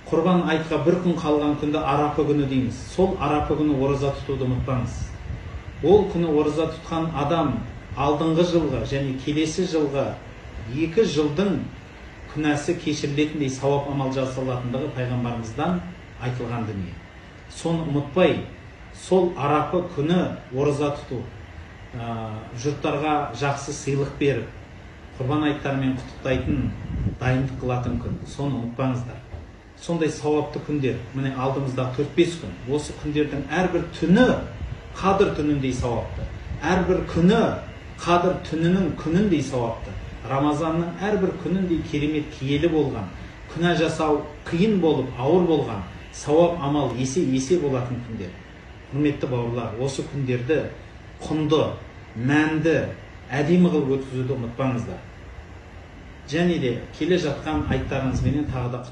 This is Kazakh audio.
Құрбан айтқа бір күн қалған күнді арапа күні дейміз. Сол арапа күні ораза тұтуды ұмытпаңыз. Ол күні ораза тұтқан адам алдыңғы жылғы және келесі жылғы 2 жылдың күнәсі кешірілетіндей сауап амал жасалатындығы пайғамбарымыздан айтылған дүние. Соны ұмытпай, сол арапа күні ораза тұту, жұрттарға жақсы сыйлық беріп, құрбан айттарымен құттықтайтын, дайындық қылатын күн. Соны ұмытпаңыздар. Сондай сауапты күндер, міне алдымызда 4-5 күн. Осы күндердің әрбір түні қадір түніндей сауапты. Әрбір күні қадір түнінің күніндей сауапты. Рамазанның әрбір күніндей керемет киелі болған, күнә жасау қиын болып, ауыр болған, сауап амал есе болатын күндер. Құрметті бауырлар, осы күндерді құнды, мәнді, әдемі қылып өткізуді ұмытпаңыздар. Және де келе жатқан айттарыңызбенен тағы да